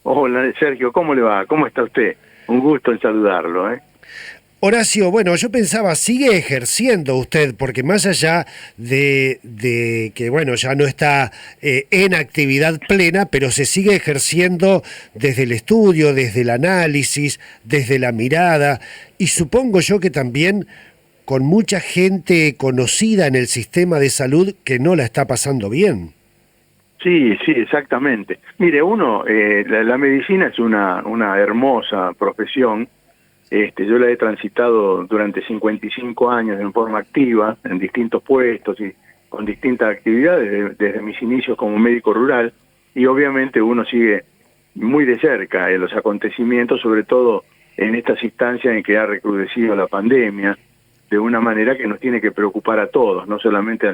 Hola, Sergio, ¿cómo le va? ¿Cómo está usted? Un gusto en saludarlo, ¿eh? Horacio, bueno, yo pensaba, sigue ejerciendo usted, porque más allá de que, bueno, ya no está en actividad plena, pero se sigue ejerciendo desde el estudio, desde el análisis, desde la mirada, y supongo yo que también con mucha gente conocida en el sistema de salud que no la está pasando bien. Sí, sí, exactamente. Mire, la medicina es una hermosa profesión. Yo la he transitado durante 55 años en forma activa, en distintos puestos y con distintas actividades, desde mis inicios como médico rural, y obviamente uno sigue muy de cerca los acontecimientos, sobre todo en estas instancias en que ha recrudecido la pandemia, de una manera que nos tiene que preocupar a todos, no solamente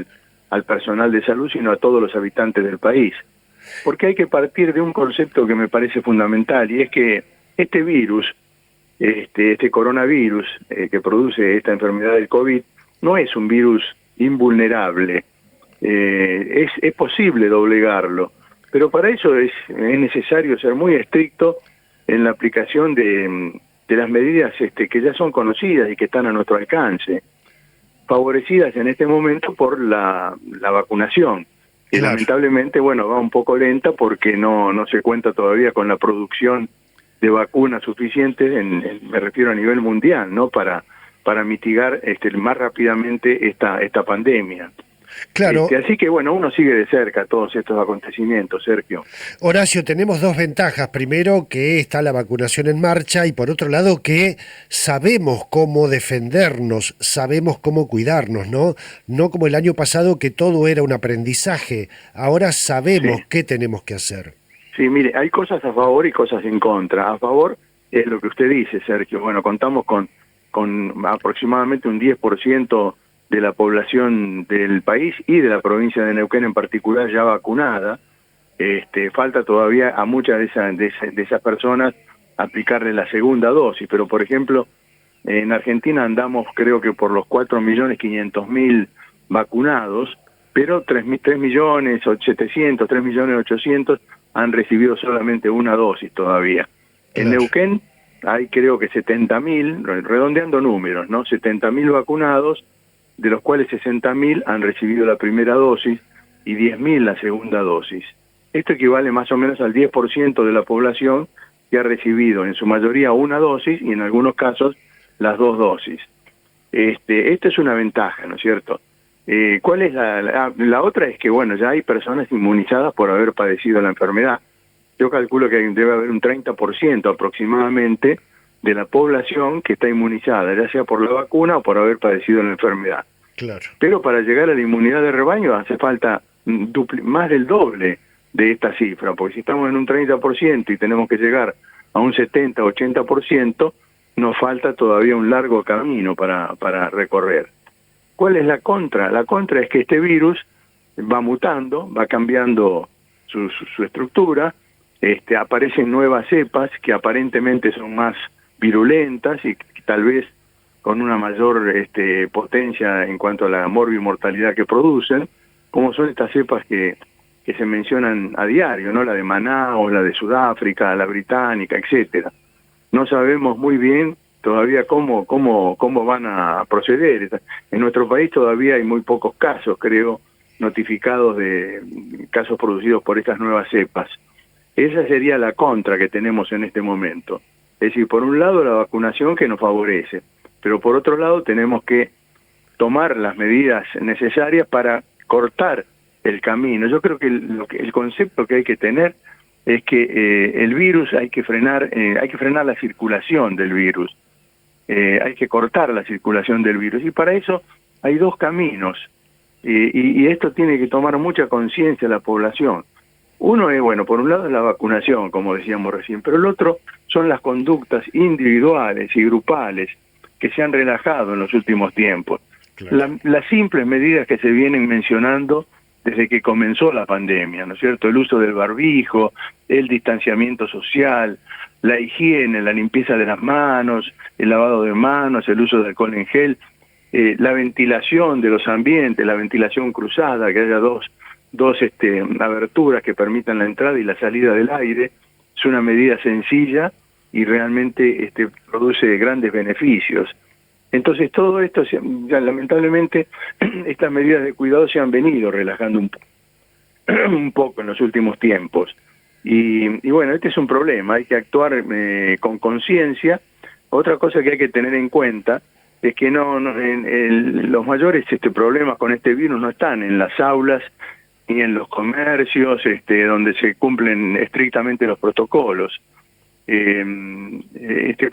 al personal de salud, sino a todos los habitantes del país. Porque hay que partir de un concepto que me parece fundamental, y es que este virus, este coronavirus que produce esta enfermedad del COVID, no es un virus invulnerable. Es posible doblegarlo, pero para eso es necesario ser muy estricto en la aplicación de las medidas que ya son conocidas y que están a nuestro alcance, favorecidas en este momento por la vacunación, que Claro. lamentablemente, bueno, va un poco lenta porque no se cuenta todavía con la producción de vacunas suficientes, me refiero a nivel mundial, ¿no? Para mitigar más rápidamente esta pandemia. Claro, Así que, bueno, uno sigue de cerca todos estos acontecimientos, Sergio. Horacio, tenemos dos ventajas. Primero, que está la vacunación en marcha y por otro lado, que sabemos cómo defendernos, sabemos cómo cuidarnos, ¿no? No como el año pasado que todo era un aprendizaje. Ahora Sí. sabemos qué tenemos que hacer. Sí, mire, hay cosas a favor y cosas en contra. A favor es lo que usted dice, Sergio. Bueno, contamos con aproximadamente un 10% de la población del país y de la provincia de Neuquén en particular ya vacunada. Falta todavía a muchas de esas personas aplicarle la segunda dosis, pero por ejemplo, en Argentina andamos creo que por los 4.500.000 vacunados, pero 3.700.000, 3.800.000 han recibido solamente una dosis todavía. En Claro, Neuquén hay creo que 70.000, redondeando números, ¿no? 70.000 vacunados, de los cuales 60.000 han recibido la primera dosis y 10.000 la segunda dosis. Esto equivale más o menos al 10% de la población que ha recibido en su mayoría una dosis y en algunos casos las dos dosis. Esto es una ventaja, ¿no es cierto? ¿Cuál es la otra? Es que, bueno, ya hay personas inmunizadas por haber padecido la enfermedad. Yo calculo que debe haber un 30% aproximadamente de la población que está inmunizada, ya sea por la vacuna o por haber padecido la enfermedad. claro. Pero para llegar a la inmunidad de rebaño hace falta más del doble de esta cifra, porque si estamos en un 30% y tenemos que llegar a un 70-80%, nos falta todavía un largo camino para recorrer. ¿Cuál es la contra? La contra es que este virus va mutando, va cambiando su estructura, aparecen nuevas cepas que aparentemente son más virulentas y tal vez con una mayor potencia en cuanto a la morbimortalidad que producen, como son estas cepas que se mencionan a diario, ¿no? La de Manaus, la de Sudáfrica, la británica, etcétera. No sabemos muy bien todavía cómo van a proceder. En nuestro país todavía hay muy pocos casos, creo, notificados de casos producidos por estas nuevas cepas. Esa sería la contra que tenemos en este momento. Es decir, por un lado la vacunación que nos favorece, pero por otro lado tenemos que tomar las medidas necesarias para cortar el camino. Yo creo que el concepto que hay que tener es que el virus hay que frenar la circulación del virus, hay que cortar la circulación del virus, y para eso hay dos caminos, y esto tiene que tomar mucha conciencia la población. Uno es, bueno, por un lado es la vacunación, como decíamos recién, pero el otro son las conductas individuales y grupales que se han relajado en los últimos tiempos. Claro. Las simples medidas que se vienen mencionando desde que comenzó la pandemia, ¿no es cierto? El uso del barbijo, el distanciamiento social, la higiene, la limpieza de las manos, el lavado de manos, el uso de alcohol en gel, la ventilación de los ambientes, la ventilación cruzada, que haya dos aberturas que permitan la entrada y la salida del aire. es una medida sencilla y realmente produce grandes beneficios. Entonces todo esto, ya, lamentablemente, estas medidas de cuidado se han venido relajando un poco en los últimos tiempos. Y bueno, este es un problema, hay que actuar con conciencia. Otra cosa que hay que tener en cuenta es que los mayores problemas con este virus no están en las aulas ni en los comercios donde se cumplen estrictamente los protocolos. Este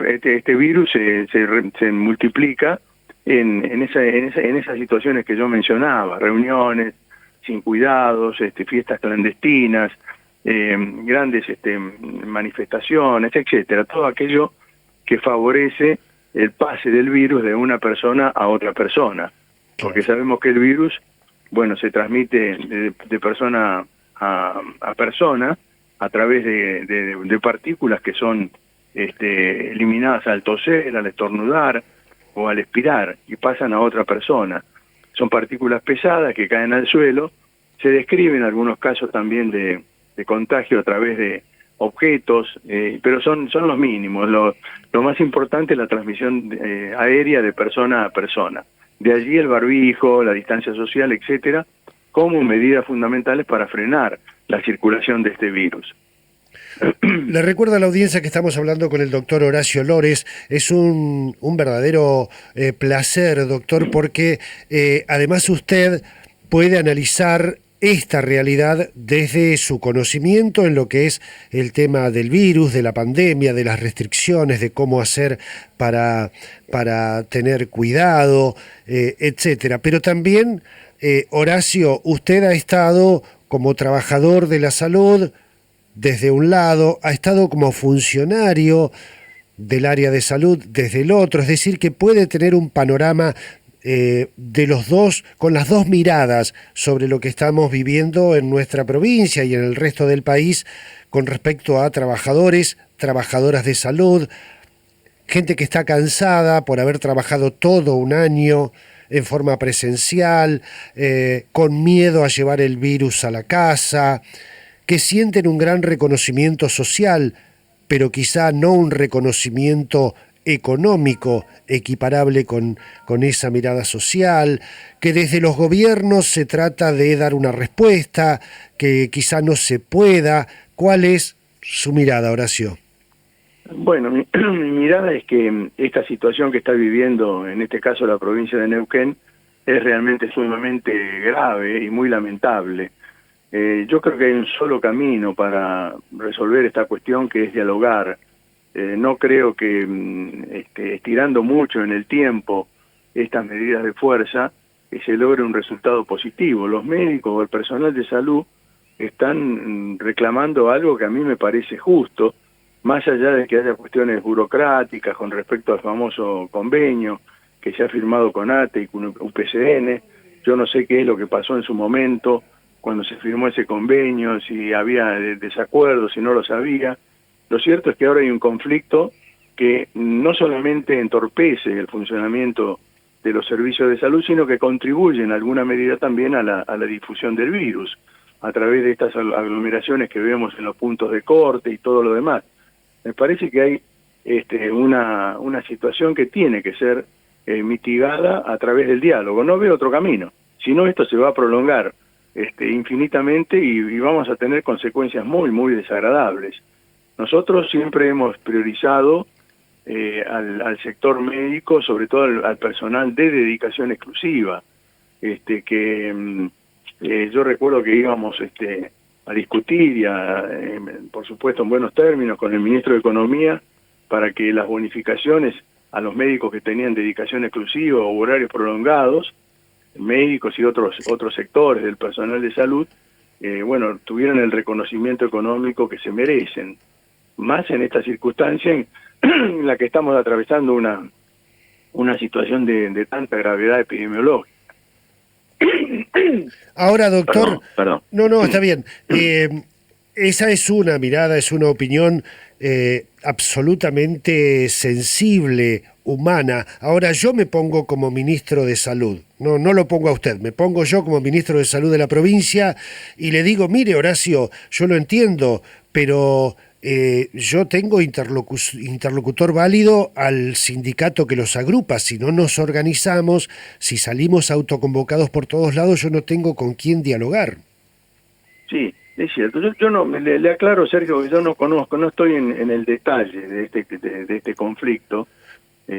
virus se multiplica en esas situaciones que yo mencionaba: reuniones sin cuidados, fiestas clandestinas, grandes manifestaciones, etcétera, todo aquello que favorece el pase del virus de una persona a otra persona, porque sabemos que el virus, bueno, se transmite de persona a persona a través de partículas que son eliminadas al toser, al estornudar o al expirar, y pasan a otra persona. Son partículas pesadas que caen al suelo. Se describen algunos casos también de contagio a través de objetos, pero son los mínimos. Lo más importante es la transmisión aérea de persona a persona. De allí el barbijo, la distancia social, etcétera, como medidas fundamentales para frenar la circulación de este virus. Le recuerdo a la audiencia que estamos hablando con el doctor Horacio Lores. Es un verdadero placer, doctor, porque además usted puede analizar esta realidad desde su conocimiento en lo que es el tema del virus, de la pandemia, de las restricciones, de cómo hacer para tener cuidado, etcétera. Pero también, Horacio, usted ha estado como trabajador de la salud desde un lado, ha estado como funcionario del área de salud desde el otro, es decir, que puede tener un panorama de los dos, con las dos miradas sobre lo que estamos viviendo en nuestra provincia y en el resto del país con respecto a trabajadores, trabajadoras de salud, gente que está cansada por haber trabajado todo un año en forma presencial, con miedo a llevar el virus a la casa, que sienten un gran reconocimiento social, pero quizá no un reconocimiento económico equiparable con esa mirada social, que desde los gobiernos se trata de dar una respuesta, que quizá no se pueda. ¿Cuál es su mirada, Horacio? Bueno, mi mirada es que esta situación que está viviendo, en este caso la provincia de Neuquén, es realmente sumamente grave y muy lamentable. Yo creo que hay un solo camino para resolver esta cuestión, que es dialogar. No creo que estirando mucho en el tiempo estas medidas de fuerza se logre un resultado positivo. Los médicos o el personal de salud están reclamando algo que a mí me parece justo, más allá de que haya cuestiones burocráticas con respecto al famoso convenio que se ha firmado con ATE y con UPCN. Yo no sé qué es lo que pasó en su momento cuando se firmó ese convenio, si había desacuerdos, si no lo sabía. Lo cierto es que ahora hay un conflicto que no solamente entorpece el funcionamiento de los servicios de salud, sino que contribuye en alguna medida también a la difusión del virus, a través de estas aglomeraciones que vemos en los puntos de corte y todo lo demás. Me parece que hay una situación que tiene que ser mitigada a través del diálogo. No veo otro camino, si no esto se va a prolongar infinitamente y vamos a tener consecuencias muy, muy desagradables. Nosotros siempre hemos priorizado al sector médico, sobre todo al personal de dedicación exclusiva, yo recuerdo que íbamos a discutir por supuesto en buenos términos con el ministro de Economía para que las bonificaciones a los médicos que tenían dedicación exclusiva o horarios prolongados, médicos y otros sectores del personal de salud, tuvieran el reconocimiento económico que se merecen, más en esta circunstancia en la que estamos atravesando una situación de tanta gravedad epidemiológica. Ahora, doctor, perdón. No, está bien. Esa es una mirada, es una opinión absolutamente sensible, humana. Ahora yo me pongo como ministro de Salud, no lo pongo a usted, me pongo yo como ministro de Salud de la provincia y le digo, mire, Horacio, yo lo entiendo, pero yo tengo interlocutor válido al sindicato que los agrupa. Si no nos organizamos, si salimos autoconvocados por todos lados, yo no tengo con quién dialogar. Sí, es cierto. Yo no, le aclaro, Sergio, que yo no conozco, no estoy en el detalle de este conflicto,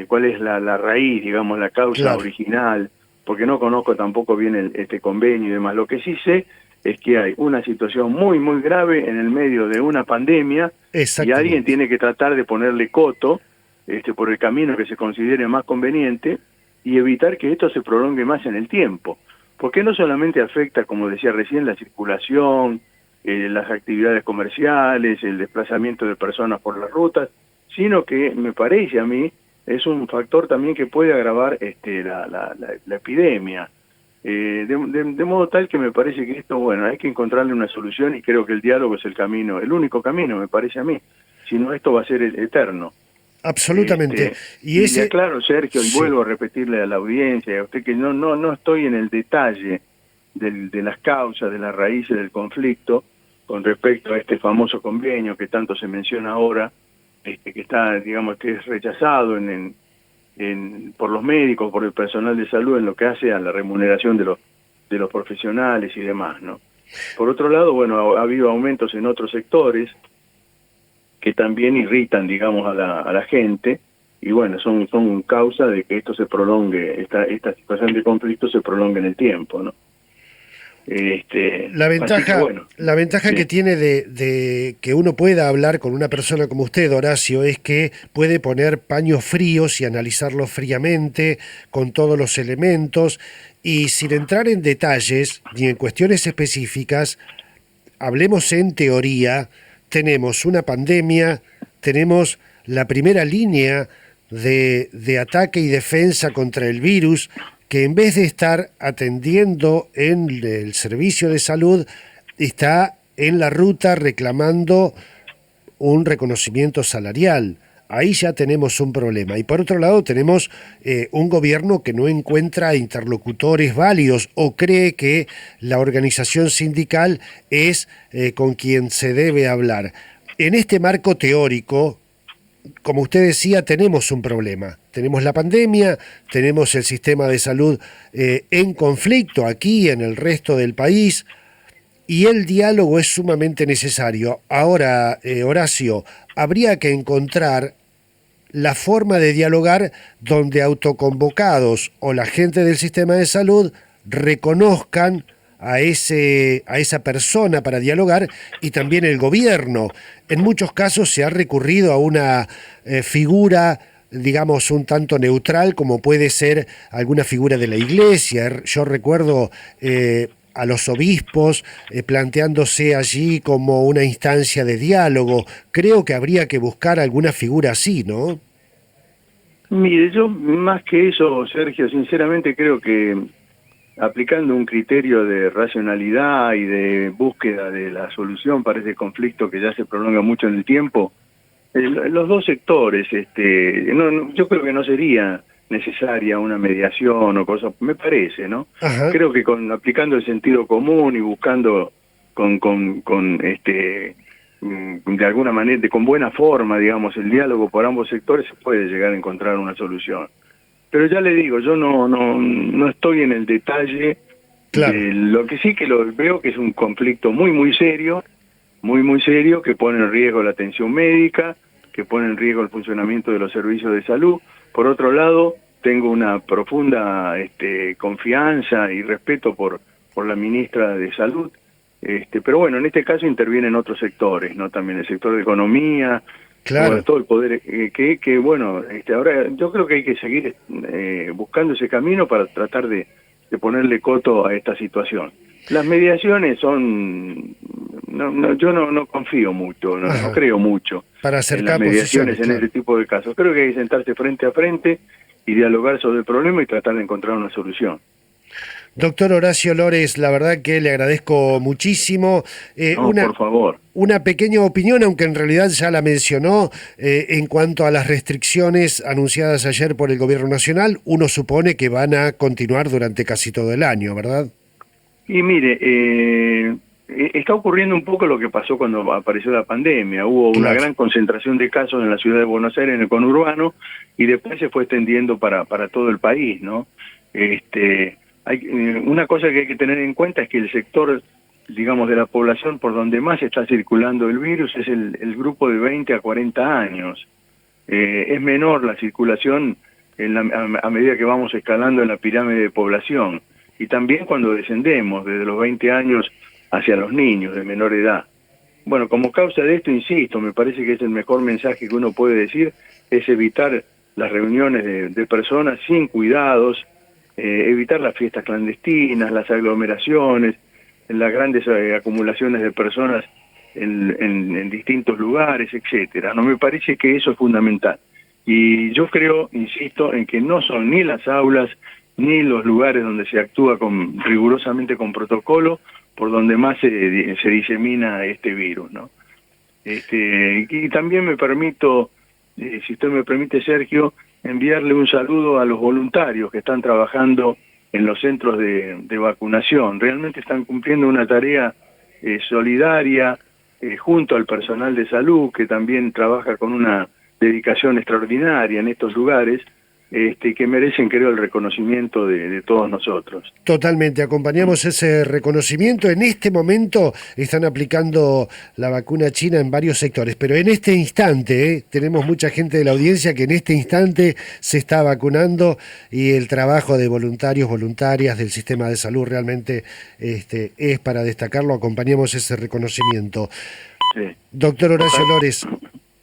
cuál es la raíz, digamos, la causa original, porque no conozco tampoco bien este convenio y demás. Lo que sí sé es que hay una situación muy, muy grave en el medio de una pandemia y alguien tiene que tratar de ponerle coto por el camino que se considere más conveniente y evitar que esto se prolongue más en el tiempo. Porque no solamente afecta, como decía recién, la circulación, las actividades comerciales, el desplazamiento de personas por las rutas, sino que me parece a mí es un factor también que puede agravar la epidemia. De modo tal que me parece que esto, bueno, hay que encontrarle una solución y creo que el diálogo es el camino, el único camino, me parece a mí. Si no, esto va a ser eterno. Absolutamente. Y claro, Sergio, y vuelvo a repetirle a la audiencia, a usted que no estoy en el detalle de las causas, de las raíces del conflicto con respecto a este famoso convenio que tanto se menciona ahora, que está, digamos, que es rechazado por los médicos, por el personal de salud en lo que hace a la remuneración de los profesionales y demás, ¿no? Por otro lado, bueno, ha habido aumentos en otros sectores que también irritan, digamos, a la gente, y bueno, son causa de que esto se prolongue, esta situación de conflicto se prolongue en el tiempo, ¿no? La ventaja sí. que tiene de que uno pueda hablar con una persona como usted, Horacio, es que puede poner paños fríos y analizarlos fríamente, con todos los elementos, y sin entrar en detalles ni en cuestiones específicas, hablemos en teoría. Tenemos una pandemia, tenemos la primera línea de ataque y defensa contra el virus, que en vez de estar atendiendo en el servicio de salud, está en la ruta reclamando un reconocimiento salarial. Ahí ya tenemos un problema. Y por otro lado tenemos un gobierno que no encuentra interlocutores válidos o cree que la organización sindical es con quien se debe hablar. En este marco teórico, como usted decía, tenemos un problema. Tenemos la pandemia, tenemos el sistema de salud en conflicto aquí, en el resto del país, y el diálogo es sumamente necesario. Ahora, Horacio, habría que encontrar la forma de dialogar donde autoconvocados o la gente del sistema de salud reconozcan a esa persona para dialogar, y también el gobierno. En muchos casos se ha recurrido a una figura, digamos, un tanto neutral, como puede ser alguna figura de la iglesia. Yo recuerdo a los obispos planteándose allí como una instancia de diálogo. Creo que habría que buscar alguna figura así, ¿no? Mire, yo más que eso, Sergio, sinceramente creo que aplicando un criterio de racionalidad y de búsqueda de la solución para ese conflicto que ya se prolonga mucho en el tiempo, los dos sectores, yo creo que no sería necesaria una mediación o cosas, me parece, ¿no? Ajá. Creo que aplicando el sentido común y buscando de alguna manera, con buena forma, digamos, el diálogo por ambos sectores, se puede llegar a encontrar una solución. Pero ya le digo, yo no estoy en el detalle. Claro. De lo que sí que lo veo que es un conflicto muy serio, muy serio, que pone en riesgo la atención médica, que pone en riesgo el funcionamiento de los servicios de salud. Por otro lado, tengo una profunda confianza y respeto por la ministra de Salud, pero bueno, en este caso intervienen otros sectores, ¿no? También el sector de economía, Claro. bueno, todo el poder, que bueno, ahora yo creo que hay que seguir buscando ese camino para tratar de ponerle coto a esta situación. Las mediaciones son, yo no confío mucho, no creo mucho para en acercar las mediaciones posiciones, en este tipo de casos. Creo que hay que sentarse frente a frente y dialogar sobre el problema y tratar de encontrar una solución. Doctor Horacio Lores, la verdad que le agradezco muchísimo. Por favor. Una pequeña opinión, aunque en realidad ya la mencionó, en cuanto a las restricciones anunciadas ayer por el Gobierno Nacional. Uno supone que van a continuar durante casi todo el año, ¿verdad? Y mire, está ocurriendo un poco lo que pasó cuando apareció la pandemia. Hubo una gran concentración de casos en la ciudad de Buenos Aires, en el conurbano, y después se fue extendiendo para todo el país, ¿no? Una cosa que hay que tener en cuenta es que el sector, digamos, de la población por donde más está circulando el virus es el grupo de 20 a 40 años. Es menor la circulación a medida que vamos escalando en la pirámide de población, y también cuando descendemos desde los 20 años hacia los niños de menor edad. Bueno, como causa de esto, insisto, me parece que es el mejor mensaje que uno puede decir, es evitar las reuniones de personas sin cuidados, evitar las fiestas clandestinas, las aglomeraciones, las grandes acumulaciones de personas en distintos lugares, etcétera. No, me parece que eso es fundamental. Y yo creo, insisto, en que no son ni las aulas ni los lugares donde se actúa rigurosamente con protocolo por donde más se disemina este virus, ¿no? Y también me permito, si usted me permite, Sergio, enviarle un saludo a los voluntarios que están trabajando en los centros de vacunación. Realmente están cumpliendo una tarea solidaria junto al personal de salud, que también trabaja con una dedicación extraordinaria en estos lugares, que merecen, creo, el reconocimiento de todos nosotros. Totalmente, acompañamos ese reconocimiento. En este momento están aplicando la vacuna china en varios sectores, pero en este instante, tenemos mucha gente de la audiencia que en este instante se está vacunando, y el trabajo de voluntarios, voluntarias del sistema de salud realmente es para destacarlo. Acompañamos ese reconocimiento. Sí. Doctor Horacio Lores,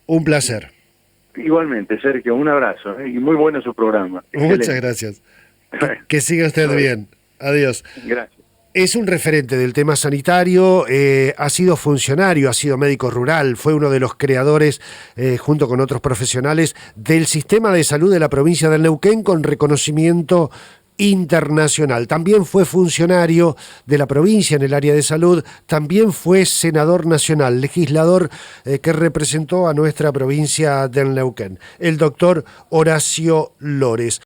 un placer. Igualmente, Sergio, un abrazo, y muy bueno su programa. Muchas gracias. Que siga usted bien. Adiós. Gracias. Es un referente del tema sanitario, ha sido funcionario, ha sido médico rural, fue uno de los creadores, junto con otros profesionales, del sistema de salud de la provincia del Neuquén con reconocimiento internacional. También fue funcionario de la provincia en el área de salud, también fue senador nacional, legislador que representó a nuestra provincia del Neuquén, el doctor Horacio Lores.